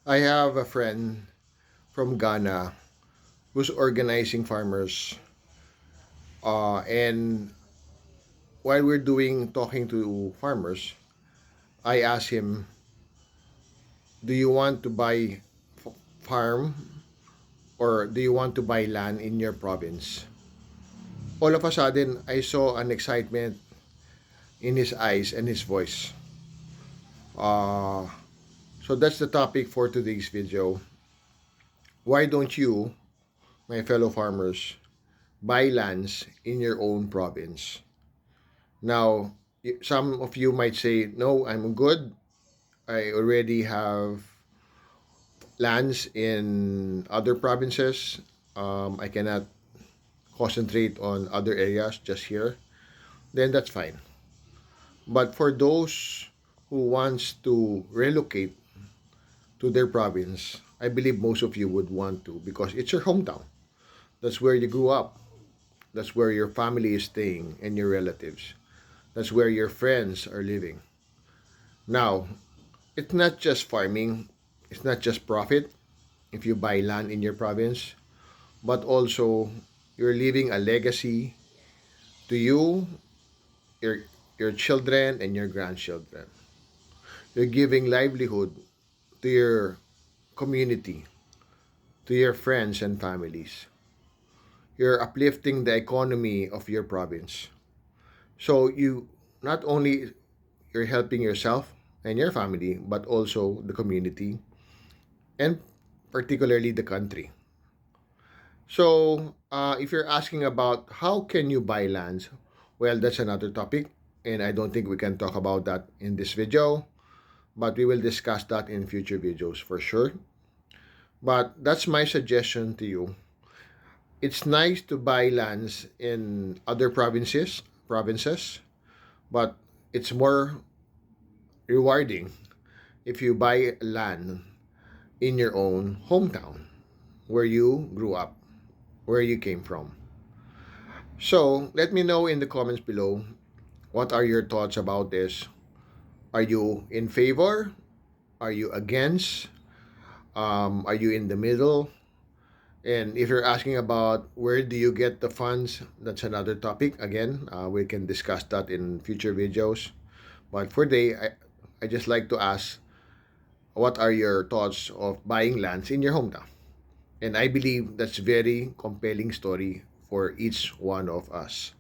I have a friend from Ghana who's organizing farmers. And while we're doing talking to farmers, I asked him, "Do you want to buy farm or do you want to buy land in your province?" All of a sudden, I saw an excitement in his eyes and his voice. Uh, so that's the topic for today's video. Why don't you, my fellow farmers, buy lands in your own province? Now, some of you might say, no, I'm good. I already have lands in other provinces. I cannot concentrate on other areas just here. Then that's fine. But for those who wants to relocate to their province, I believe most of you would want to because it's your hometown. That's where you grew up. That's where your family is staying and your relatives. That's where your friends are living. Now, it's not just farming, it's not just profit if you buy land in your province, but also you're leaving a legacy to you, your your children and your grandchildren. You're giving livelihood to your community, to your friends and families. You're uplifting the economy of your province. So you not only you're helping yourself and your family, but also the community and particularly the country. So, if you're asking about how can you buy lands, well, that's another topic, and I don't think we can talk about that in this video, but we will discuss that in future videos for sure. But that's my suggestion to you. It's nice to buy lands in other provinces, but it's more rewarding if you buy land in your own hometown where you grew up, where you came from. So, let me know in the comments below what are your thoughts about this. Are you in favor? Are you against? Are you in the middle? And if you're asking about where do you get the funds, that's another topic. Again, we can discuss that in future videos. But for today, I just like to ask, what are your thoughts of buying lands in your hometown? And I believe that's very compelling story for each one of us.